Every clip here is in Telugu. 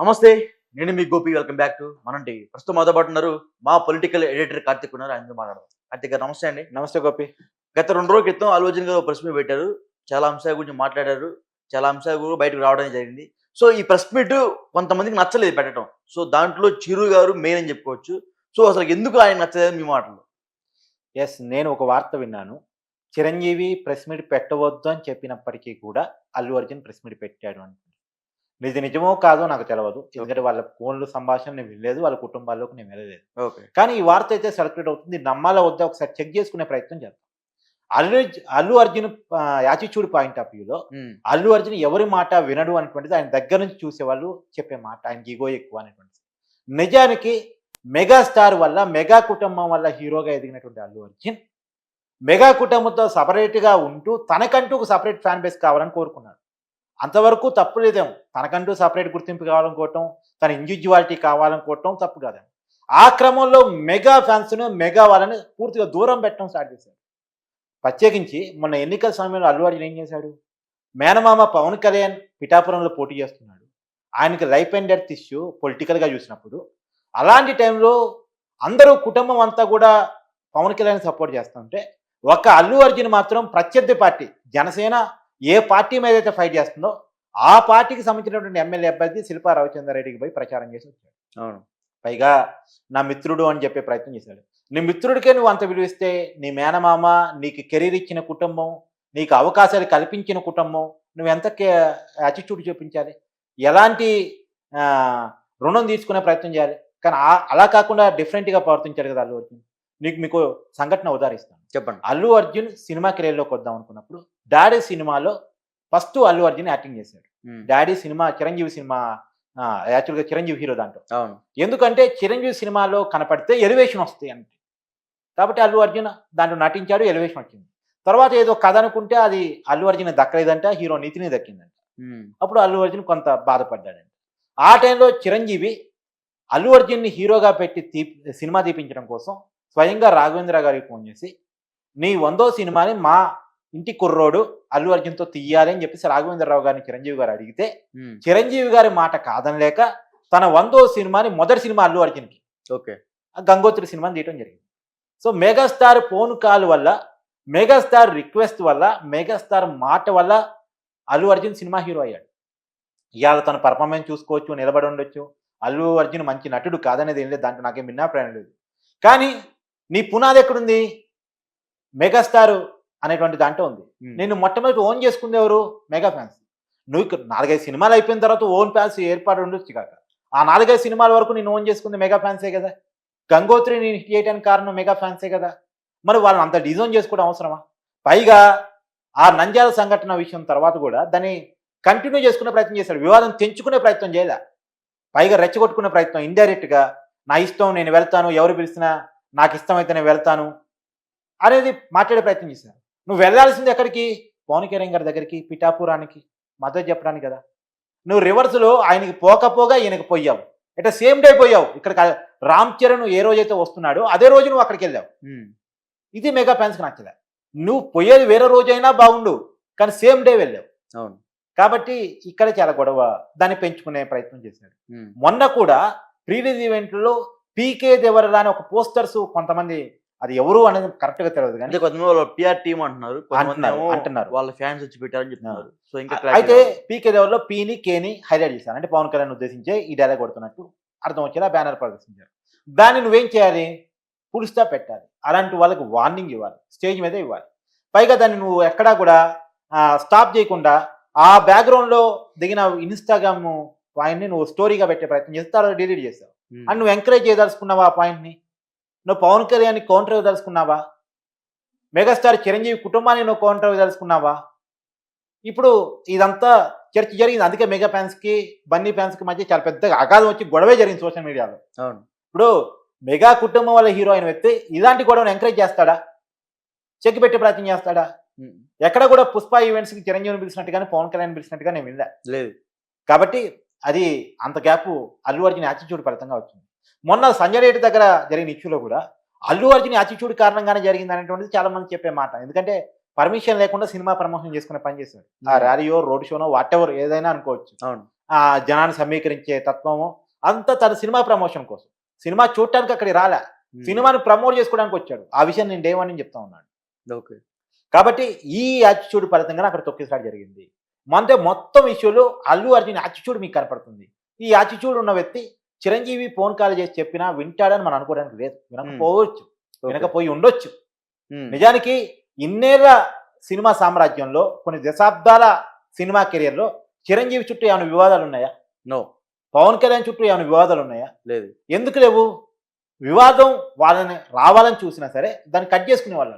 నమస్తే. నేను మీ గోపి. వెల్కమ్ బ్యాక్ టు మనంటి. ప్రస్తుతం మాతో పాటు ఉన్నారు మా పొలిటికల్ ఎడిటర్ కార్తిక్ ఉన్నారు. ఆయనతో మాట్లాడదాం. కార్తిక్ గారు నమస్తే అండి. నమస్తే గోపి. గత 2 రోజుల క్రితం అల్లు అర్జున్ గారు ప్రెస్ మీట్ పెట్టారు. చాలా అంశాల గురించి మాట్లాడారు. చాలా అంశాలు కూడా బయటకు రావడం జరిగింది. సో ఈ ప్రెస్ మీట్ కొంతమందికి నచ్చలేదు పెట్టడం. సో దాంట్లో చిరు గారు మెయిన్ అని చెప్పుకోవచ్చు. సో అసలు ఎందుకు ఆయన నచ్చలేదు మీ మాటలు? నేను ఒక వార్త విన్నాను. చిరంజీవి ప్రెస్ మీట్ పెట్టవద్దు అని చెప్పినప్పటికీ కూడా అల్లు అర్జున్ ప్రెస్ మీట్ పెట్టాడు అని. ఇది నిజమో కాదో నాకు తెలవదు. ఎందుకంటే వాళ్ళ ఫోన్లు సంభాషణ నేను వినలేదు. వాళ్ళ కుటుంబాల్లోకి నేను వెళ్ళలేదు. ఓకే. కానీ ఈ వార్త అయితే సర్క్యులేట్ అవుతుంది. నమ్మాలా వద్దా ఒకసారి చెక్ చేసుకునే ప్రయత్నం చేద్దాం. Allu Arjun attitude point of వ్యూలో అల్లు అర్జున్ ఎవరి మాట వినడు అనేటువంటిది ఆయన దగ్గర నుంచి చూసేవాళ్ళు చెప్పే మాట. ఆయనకి ఈగో ఎక్కువ అనేటువంటిది. నిజానికి మెగాస్టార్ వల్ల, మెగా కుటుంబం వల్ల హీరోగా ఎదిగినటువంటి అల్లు అర్జున్ మెగా కుటుంబంతో సపరేట్గా ఉంటూ తనకంటూ ఒక సపరేట్ ఫ్యాన్ బేస్ కావాలని కోరుకున్నాడు. అంతవరకు తప్పు లేదేమో. తనకంటూ సపరేట్ గుర్తింపు కావాలనుకోవటం, తన ఇండివిజువాలిటీ కావాలనుకోవటం తప్పు కాదేమో. ఆ క్రమంలో మెగా ఫ్యాన్స్ను, మెగా వాళ్ళని పూర్తిగా దూరం పెట్టడం స్టార్ట్ చేశాడు. ప్రత్యేకించి మొన్న ఎన్నికల సమయంలో అల్లు అర్జున్ ఏం చేశాడు? మేనమామ పవన్ కళ్యాణ్ పిఠాపురంలో పోటీ చేస్తున్నాడు. ఆయనకి లైఫ్ అండ్ డెత్ ఇష్యూ పొలిటికల్గా చూసినప్పుడు అలాంటి టైంలో అందరూ కుటుంబం అంతా కూడా పవన్ కళ్యాణ్ సపోర్ట్ చేస్తుంటే ఒక్క అల్లు అర్జున్ మాత్రం ప్రత్యర్థి పార్టీ జనసేన ఏ పార్టీ మీద అయితే ఫైట్ చేస్తుందో ఆ పార్టీకి సంబంధించినటువంటి ఎమ్మెల్యే అభ్యర్థి శిల్పా రవిచంద్రారెడ్డికి పోయి ప్రచారం చేసి వచ్చాడు. అవును. పైగా నా మిత్రుడు అని చెప్పే ప్రయత్నం చేశాడు. నీ మిత్రుడికే నువ్వు అంత విలువిస్తే నీ మేనమామ, నీకు కెరీర్ ఇచ్చిన కుటుంబం, నీకు అవకాశాలు కల్పించిన కుటుంబం, నువ్వు ఎంత యాటిట్యూడ్ చూపించాలి? ఎలాంటి రుణం తీసుకునే ప్రయత్నం చేయాలి? కానీ అలా కాకుండా డిఫరెంట్గా ప్రవర్తించాడు కదా అల్లు అర్జున్. మీకు సంఘటన ఉదాహరిస్తాను. చెప్పండి. అల్లు అర్జున్ సినిమా కెరీర్లోకి వద్దాం అనుకున్నప్పుడు డాడీ సినిమాలో ఫస్ట్ అల్లు అర్జున్ యాక్టింగ్ చేశాడు. డాడీ సినిమా చిరంజీవి సినిమా, యాక్చువల్గా చిరంజీవి హీరో దాంట్లో. అవును. ఎందుకంటే చిరంజీవి సినిమాలో కనపడితే ఎలివేషన్ వస్తాయి అంటే, కాబట్టి అల్లు అర్జున్ దాంట్లో నటించాడు, ఎలివేషన్ వచ్చింది. తర్వాత ఏదో కథ అనుకుంటే అది అల్లు అర్జున్ దక్కలేదంట, హీరో నితిని దక్కిందంట. అప్పుడు అల్లు అర్జున్ కొంత బాధపడ్డాడంట. ఆ టైంలో చిరంజీవి అల్లు అర్జున్ని హీరోగా పెట్టి సినిమా తీపించడం కోసం స్వయంగా రాఘవేంద్ర గారికి ఫోన్ చేసి, నీ 100వ సినిమాని మా ఇంటి కుర్రోడు అల్లు అర్జున్తో తీయాలి అని చెప్పేసి రాఘవేంద్రరావు గారిని చిరంజీవి గారు అడిగితే చిరంజీవి గారి మాట కాదనలేక తన 100వ సినిమాని, మొదటి సినిమా అల్లు అర్జున్కి, ఓకే, గంగోత్రి సినిమాని తీయడం జరిగింది. సో మెగాస్టార్ ఫోన్ కాల్ వల్ల, మెగాస్టార్ రిక్వెస్ట్ వల్ల, మెగాస్టార్ మాట వల్ల అల్లు అర్జున్ సినిమా హీరో అయ్యాడు. ఇవాళ తన పర్ఫార్మెన్స్ చూసుకోవచ్చు, నిలబడి ఉండొచ్చు. అల్లు అర్జున్ మంచి నటుడు కాదనేది ఏం లేదు, దాంట్లో నాకేం భిన్నాభిప్రాయం లేదు. కానీ నీ పునాది ఎక్కడుంది? మెగాస్టార్ అనేటువంటి దాంట్లో ఉంది. నేను మొట్టమొదటి ఓన్ చేసుకుంది ఎవరు? Mega fans. నువ్వు 4-5 సినిమాలు అయిపోయిన తర్వాత ఓన్ ఫ్యాన్స్ ఏర్పాటు ఉండొచ్చు కాక, ఆ 4-5 సినిమాల వరకు నేను ఓన్ చేసుకుంది మెగా ఫ్యాన్సే కదా. గంగోత్రి నేను హిట్ చేయడానికి కారణం మెగా ఫ్యాన్సే కదా. మరి వాళ్ళని అంత డిజైన్ చేసుకోవడం అవసరమా? పైగా ఆ నంద్యాల సంఘటన విషయం తర్వాత కూడా దాన్ని కంటిన్యూ చేసుకునే ప్రయత్నం చేశాడు. వివాదం తెంచుకునే ప్రయత్నం చేయలే. పైగా రెచ్చగొట్టుకునే ప్రయత్నం ఇండైరెక్ట్గా, నా ఇష్టం, నేను వెళ్తాను, ఎవరు పిలిచినా నాకు ఇష్టమైతే నేను వెళ్తాను అనేది మాట్లాడే ప్రయత్నం చేశాను. నువ్వు వెళ్ళాల్సింది ఎక్కడికి? పవన్ కళ్యాణ్ గారి దగ్గరికి, పిఠాపురానికి మద్దతు చెప్పడానికి కదా. నువ్వు రివర్స్లో ఆయనకి పోకపోగా ఈయనకి పోయావు. అంటే సేమ్ డే పోయావు. ఇక్కడ రామ్ చరణ్ ఏ రోజైతే వస్తున్నాడో అదే రోజు నువ్వు అక్కడికి వెళ్ళావు. ఇది మెగా ఫ్యాన్స్కి నచ్చలే. నువ్వు పోయేది వేరే రోజైనా బాగుండు, కానీ సేమ్ డే వెళ్ళావు. అవును. కాబట్టి ఇక్కడ చాలా గొడవ, దాన్ని పెంచుకునే ప్రయత్నం చేశాడు. మొన్న కూడా ప్రీవియస్ ఈవెంట్లో పీకే దేవరలా అని ఒక పోస్టర్స్ కొంతమంది, అది ఎవరు అనేది కరెక్ట్ గా తెలియదు కానీ కొంతమంది వాళ్ళ పిఆర్ టీమ్ అంటున్నారు, వాళ్ళ ఫ్యాన్స్ వచ్చి పెట్టారని చెప్తున్నారు. సో ఇంకా అయితే పీకే దేవర్లో పీని కేని హైలైట్ చేశారు. అంటే పవన్ కళ్యాణ్ ఉద్దేశించే ఈ డైలాగ్ కొడుతున్నట్టు అర్థం వచ్చేలా బ్యానర్ ప్రదర్శించారు. దాన్ని నువ్వేం చేయాలి? ఫుల్ స్టాప్ పెట్టాలి. అలాంటి వాళ్ళకి వార్నింగ్ ఇవ్వాలి, స్టేజ్ మీద ఇవ్వాలి. పైగా దాన్ని నువ్వు ఎక్కడా కూడా స్టాప్ చేయకుండా ఆ బ్యాక్గ్రౌండ్లో దిగిన ఇన్స్టాగ్రామ్ పాయింట్ని నువ్వు స్టోరీగా పెట్టే ప్రయత్నం చేస్తే తర్వాత డిలీట్ చేస్తావు. అండ్ నువ్వు ఎంకరేజ్ చేయదలుచుకున్నావా ఆ పాయింట్ని? నువ్వు పవన్ కళ్యాణ్ని కౌంటర్ ఇవ్వదలుచుకున్నావా? మెగాస్టార్ చిరంజీవి కుటుంబాన్ని నువ్వు కౌంటర్ ఇవ్వదలుచుకున్నావా? ఇప్పుడు ఇదంతా చర్చ జరిగింది. అందుకే మెగా ఫ్యాన్స్కి, బన్నీ ఫ్యాన్స్కి మధ్య చాలా పెద్దగా అగాధం వచ్చి గొడవే జరిగింది సోషల్ మీడియాలో. అవును. ఇప్పుడు మెగా కుటుంబం వల్ల హీరో అయిన వ్యక్తి ఇలాంటి గొడవను ఎంకరేజ్ చేస్తాడా? చెక్ పెట్టే ప్రయత్నం చేస్తాడా? ఎక్కడ కూడా పుష్ప ఈవెంట్స్కి చిరంజీవిని పిలిచినట్టు కానీ పవన్ కళ్యాణ్ పిలిచినట్టుగా నేను వినలే. లేదు. కాబట్టి అది అంత గ్యాప్ అల్లు అర్జున్ యాటిట్యూడ్ ఫలితంగా వచ్చింది. మొన్న సంజయ్ రెడ్డి దగ్గర జరిగిన ఇష్యూలో కూడా అల్లు అర్జున్ యాటిట్యూడ్ కారణంగానే జరిగింది అనేటువంటిది చాలా మంది చెప్పే మాట. ఎందుకంటే పర్మిషన్ లేకుండా సినిమా ప్రమోషన్ చేసుకునే పని చేశాడు. ఆ ర్యాలీయో, రోడ్ షోనో, వాట్ ఎవర్ ఏదైనా అనుకోవచ్చు. అవును. ఆ జనాన్ని సమీకరించే తత్వము అంతా తన సినిమా ప్రమోషన్ కోసం. సినిమా చూడటానికి అక్కడికి రాలే. సినిమాని ప్రమోట్ చేసుకోవడానికి వచ్చాడు. ఆ విషయం నేను డే 1 నుంచి చెప్తా ఉన్నాను. ఓకే. కాబట్టి ఈ యాటిట్యూడ్ ఫలితంగానే అక్కడ తొక్కిసలాట జరిగింది. అంటే మొత్తం ఇష్యూలో అల్లు అర్జున్ యాటిట్యూడ్ మీకు కనపడుతుంది. ఈ యాటిట్యూడ్ ఉన్న వ్యక్తి చిరంజీవి ఫోన్ కాల్ చేసి చెప్పినా వింటాడని మనం అనుకోవడానికి లేదు. వినకపోవచ్చు. వినకపోయి ఉండొచ్చు. నిజానికి ఇన్నేళ్ల సినిమా సామ్రాజ్యంలో కొన్ని దశాబ్దాల సినిమా కెరియర్‌లో చిరంజీవి చుట్టూ ఏమైనా వివాదాలు ఉన్నాయా? నో. పవన్ కళ్యాణ్ చుట్టూ ఏమైనా వివాదాలు ఉన్నాయా? లేదు. ఎందుకు లేవు? వివాదం వాళ్ళని రావాలని చూసినా సరే దాన్ని కట్ చేసుకునేవాళ్ళు.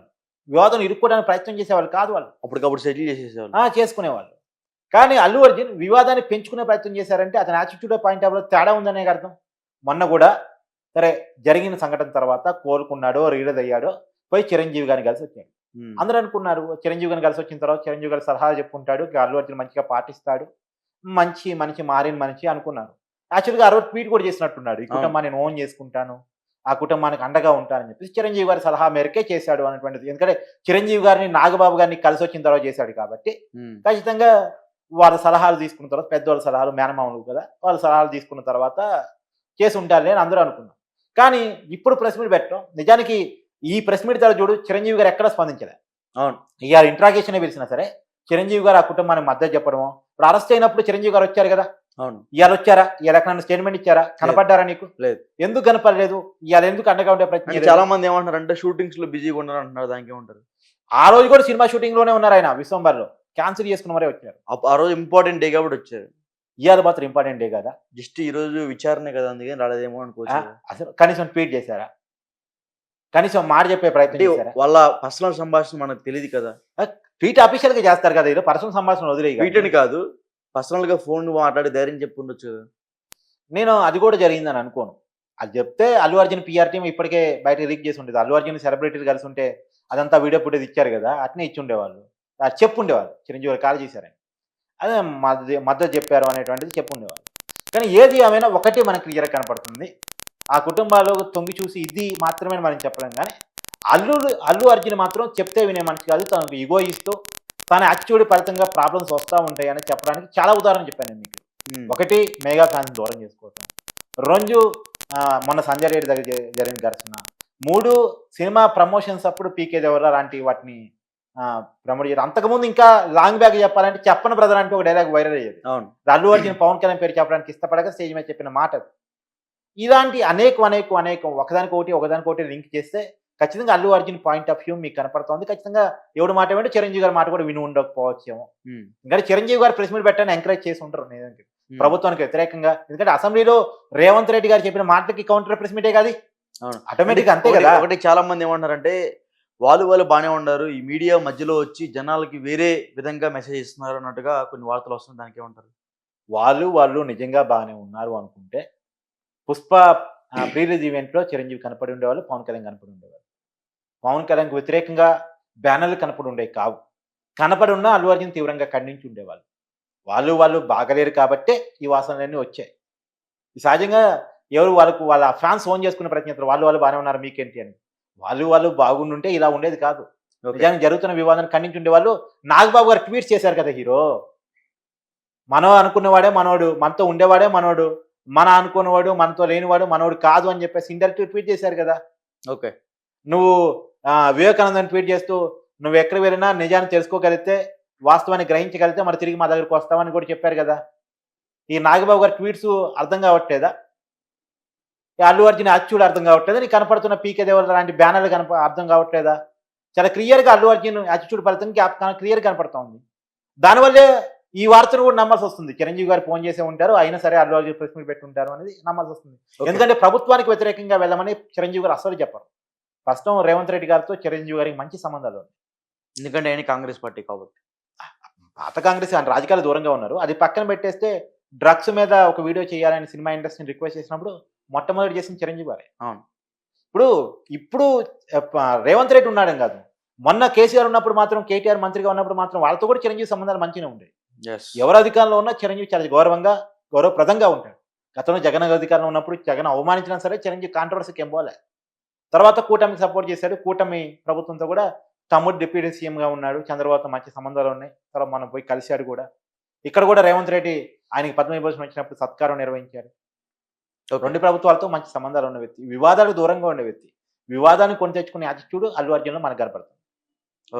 వివాదం ఇరుక్కోవడానికి ప్రయత్నం చేసేవాళ్ళు కాదు వాళ్ళు. అప్పటికప్పుడు సెటిల్ చేసేసేవాళ్ళు. చేసుకునేవాళ్ళు. కానీ అల్లు అర్జున్ వివాదాన్ని పెంచుకునే ప్రయత్నం చేశారంటే అతని యాటిట్యూడ్ పాయింట్ ఆఫ్ వ్యూలో తేడా ఉందనే అర్థం. మొన్న కూడా సరే జరిగిన సంఘటన తర్వాత కోలుకున్నాడో, రియలైజ్ అయ్యాడో పోయి చిరంజీవి గారిని కలిసి వచ్చాడు. అందరూ అనుకున్నారు చిరంజీవి గారిని కలిసి వచ్చిన తర్వాత చిరంజీవి గారి సలహా చెప్పుకుంటాడు, అల్లు అర్జున్ మంచిగా పాటిస్తాడు, మంచి మనిషి మారిన మనిషి అనుకున్నారు. యాక్చువల్‌గా ఆ రోజు ట్వీట్ కూడా చేసినట్టున్నాడు. ఈ కుటుంబాన్ని నేను ఓన్ చేసుకుంటాను, ఆ కుటుంబానికి అండగా ఉంటానని చెప్పేసి చిరంజీవి గారి సలహా మేరకే చేశాడు అనేటువంటిది. ఎందుకంటే చిరంజీవి గారిని నాగబాబు గారిని కలిసి వచ్చిన తర్వాత చేశాడు కాబట్టి ఖచ్చితంగా వాళ్ళ సలహాలు తీసుకున్న తర్వాత పెద్దవాళ్ళ సలహాలు మేనమామలు కదా, వాళ్ళ సలహాలు తీసుకున్న తర్వాత చేసి ఉంటారులే అని అందరూ అనుకున్నారు. కానీ ఇప్పుడు ప్రెస్ మీట్ పెట్టడం నిజానికి ఈ ప్రెస్ మీట్ తర్వాత చూడు చిరంజీవి గారు ఎక్కడ స్పందించలే. అవును. ఇవాళ ఇంట్రాగేషన్ పిలిచినా సరే చిరంజీవి గారు ఆ కుటుంబానికి మద్దతు చెప్పడము. ఇప్పుడు అరెస్ట్ అయినప్పుడు చిరంజీవి గారు వచ్చారు కదా, అవును. ఇవాళ వచ్చారా? ఇవాళ ఎక్కడ స్టేట్మెంట్ ఇచ్చారా? కనపడ్డారా నీకు? లేదు. ఎందుకు కనపడలేదు? ఇవాళ ఎందుకు అండగా ఉండే ప్రయత్నం? చాలా మంది ఏమంటారంటే షూటింగ్స్ లో బిజీగా ఉన్నారు అంటున్నారు. దానికి ఏమంటారు? ఆ రోజు కూడా సినిమా షూటింగ్ లోనే ఉన్నారు ఆయన. విశ్వంబర్లో క్యాన్సిల్ చేసుకున్న మరే వచ్చారు. ఆ రోజు ఇంపార్టెంట్ డే కాబట్టి వచ్చారు. ఇవాళ మాత్రం ఇంపార్టెంట్ డే కదా, జస్ట్ ఈ రోజు విచారణ కదా, అందుకని రాలేదేమో అనుకోవచ్చు. అసలు కనీసం ట్వీట్ చేశారా? కనీసం మాట చెప్పే ప్రయత్నం చేశారా? వాళ్ళ పర్సనల్ సంభాషణ మనకు తెలియదు కదా. ట్వీట్ అఫీషియల్ గా చేస్తారు కదా, ఇది పర్సనల్ సంభాషణ వదిలేయి. ట్వీట్ అని కాదు, పర్సనల్ గా ఫోన్ మాట్లాడి ధైర్యం చెప్పుండొచ్చు కదా. నేను అది కూడా జరిగిందని అనుకోను. అది చెప్తే అల్లు అర్జున్ పిఆర్ టీం ఇప్పటికే బయట లీక్ చేసి ఉండేది. అల్లు అర్జున్ సెలబ్రిటీలు కలిసి ఉంటే అదంతా వీడియో ఫుటేజ్ ఇచ్చారు కదా, అట్నే ఇచ్చి ఉండేవాళ్ళు. అది చెప్పుండేవాళ్ళు చిరంజీవి గారు కాల్ చేశారని, అదే మద్దతు చెప్పారు అనేటువంటిది చెప్పుండేవాళ్ళు. కానీ ఏది ఏమైనా ఒకటి మనకు క్లియర్గా కనపడుతుంది, ఆ కుటుంబాలు తొంగి చూసి ఇది మాత్రమే మనం చెప్పలేం. కానీ అల్లు అర్జున్ మాత్రం చెప్తే వినే మనిషి కాదు. తనకు ఇగో ఇస్తూ తన యాటిట్యూడ్ ఫలితంగా ప్రాబ్లమ్స్ వస్తూ ఉంటాయని చెప్పడానికి చాలా ఉదాహరణ చెప్పాను నేను మీకు. ఒకటి మెగా ఫ్యాన్స్ దూరం చేసుకోవటం, రెండు మొన్న సంజయ్ రెడ్డి దగ్గర జరిగిన ఘర్షణ, మూడు సినిమా ప్రమోషన్స్ అప్పుడు పీకే దేవర లాంటి వాటిని ప్రమోట్ చేయడం. అంతకుముందు ఇంకా లాంగ్ బ్యాగ్ చెప్పాలంటే చెప్పను బ్రదర్ అంటే ఒక డైలాగ్ వైరల్ అయ్యేది. అవును. అల్లు అర్జున్ పవన్ కళ్యాణ్ పేరు చెప్పడానికి ఇష్టపడక స్టేజ్ మీద చెప్పిన మాట. ఇలాంటి అనేకం ఒకదానికొకటి లింక్ చేస్తే ఖచ్చితంగా Allu Arjun point of view మీకు కనపడుతుంది. ఖచ్చితంగా ఎవడు మాట వింటే చిరంజీవి గారి మాట కూడా విని ఉండకపోవచ్చేమో. ఎందుకంటే చిరంజీవి గారు ప్రెస్ మీట్ పెట్టాలని ఎంకరేజ్ చేసి ఉంటారు ప్రభుత్వానికి వ్యతిరేకంగా. ఎందుకంటే అసెంబ్లీలో రేవంత్ రెడ్డి గారు చెప్పిన మాటలకి కౌంటర్ ప్రెస్ మీటే కాదు, ఆటోమేటిక్ అంతే కదా. ఒకటి చాలా మంది ఏమంటారంటే వాళ్ళు బాగానే ఉన్నారు, ఈ మీడియా మధ్యలో వచ్చి జనాలకి వేరే విధంగా మెసేజ్ ఇస్తున్నారు అన్నట్టుగా కొన్ని వార్తలు వస్తున్నాయి. దానికి ఏమంటారు? వాళ్ళు నిజంగా బాగానే ఉన్నారు అనుకుంటే పుష్ప ప్రీ రిలీజ్ ఈవెంట్ లో చిరంజీవి కనపడి ఉండేవాళ్ళు, పవన్ కళ్యాణ్ కనపడి ఉండేవాళ్ళు. పవన్ కళ్యాణ్కి వ్యతిరేకంగా బ్యానర్లు కనపడి ఉండేవి కావు. కనపడి ఉన్న అల్లు అర్జున్ తీవ్రంగా ఖండించి ఉండేవాళ్ళు. వాళ్ళు బాగలేరు కాబట్టే ఈ వాసనలన్నీ వచ్చాయి. సహజంగా ఎవరు వాళ్ళ ఫ్యాన్స్ ఫోన్ చేసుకునే ప్రయత్నం చేస్తారు, వాళ్ళు బాగానే ఉన్నారు మీకేంటి అని. వాళ్ళు బాగుండుంటే ఇలా ఉండేది కాదు. నిజానికి జరుగుతున్న వివాదాన్ని ఖండించి ఉండేవాళ్ళు. నాగబాబు గారు ట్వీట్స్ చేశారు కదా, హీరో మనం అనుకున్నవాడే మనోడు, మనతో ఉండేవాడే మనోడు, మన అనుకున్నవాడు మనతో లేనివాడు మనోడు కాదు అని చెప్పేసి ఇండైరెక్ట్ ట్వీట్ చేశారు కదా. ఓకే. నువ్వు వివేకానందని ట్వీట్ చేస్తూ నువ్వు ఎక్కడ వెళ్ళినా నిజాన్ని తెలుసుకోగలిగితే, వాస్తవాన్ని గ్రహించగలిగితే మరి తిరిగి మా దగ్గరకు వస్తామని కూడా చెప్పారు కదా. ఈ నాగబాబు గారి ట్వీట్స్ అర్థం కావట్లేదా? అల్లు అర్జున్ యాటిట్యూడ్ అర్థం కావట్లేదా? నీకు కనపడుతున్న పీకే దేవర లాంటి బ్యానర్లు అర్థం కావట్లేదా? చాలా క్లియర్గా అల్లు అర్జున్ యాటిట్యూడ్ ఫలితంగా క్లియర్ కనపడతా ఉంది. దానివల్లే ఈ వార్తను కూడా నమ్మాల్సి వస్తుంది. చిరంజీవి గారు ఫోన్ చేసే ఉంటారు, అయినా సరే అల్లు అర్జున్ ప్రెస్ మీట్ పెట్టుంటారు అనేది నమ్మాల్సి వస్తుంది. ఎందుకంటే ప్రభుత్వానికి వ్యతిరేకంగా వెళ్ళమని చిరంజీవి గారు అసలు చెప్పరు. ప్రస్తుతం రేవంత్ రెడ్డి గారితో చిరంజీవి గారికి మంచి సంబంధాలు ఉన్నాయి. ఎందుకంటే ఆయన కాంగ్రెస్ పార్టీ కాబట్టి. పాత కాంగ్రెస్ రాజకీయాలు దూరంగా ఉన్నారు. అది పక్కన పెట్టేస్తే డ్రగ్స్ మీద ఒక వీడియో చేయాలని సినిమా ఇండస్ట్రీని రిక్వెస్ట్ చేసినప్పుడు మొట్టమొదటి చేసిన చిరంజీవి గారే. అవును. ఇప్పుడు రేవంత్ రెడ్డి ఉన్నాడని కాదు, మొన్న కేసీఆర్ ఉన్నప్పుడు మాత్రం, కేటీఆర్ మంత్రిగా ఉన్నప్పుడు మాత్రం వాళ్ళతో కూడా చిరంజీవి సంబంధాలు మంచిగా ఉండేవి. ఎవరు అధికారంలో ఉన్నా చిరంజీవి చాలా గౌరవప్రదంగా ఉంటాడు. గతంలో జగన్ అధికారంలో ఉన్నప్పుడు జగన్ అవమానించినా సరే చిరంజీవి కాంట్రవర్సీకి ఏం పోలే. తర్వాత కూటమికి సపోర్ట్ చేశాడు. కూటమి ప్రభుత్వంతో కూడా తమ్ముడు డిప్యూటీ సీఎంగా ఉన్నాడు. చంద్రబాబుతో మంచి సంబంధాలు ఉన్నాయి. తర్వాత మనం పోయి కలిశాడు కూడా. ఇక్కడ కూడా రేవంత్ రెడ్డి ఆయనకి పద్మవిభూషణ్ వచ్చినప్పుడు సత్కారం నిర్వహించారు. ఓకే. రెండు ప్రభుత్వాలతో మంచి సంబంధాలు ఉన్న వ్యక్తి, వివాదాలకు దూరంగా ఉండే వ్యక్తి, వివాదాన్ని కొని తెచ్చుకునే యాటిట్యూడ్ అల్లు అర్జున్లో మనకు కనపడుతుంది.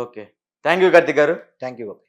ఓకే. థ్యాంక్ యూ కార్తిక్ గారు. Thank you.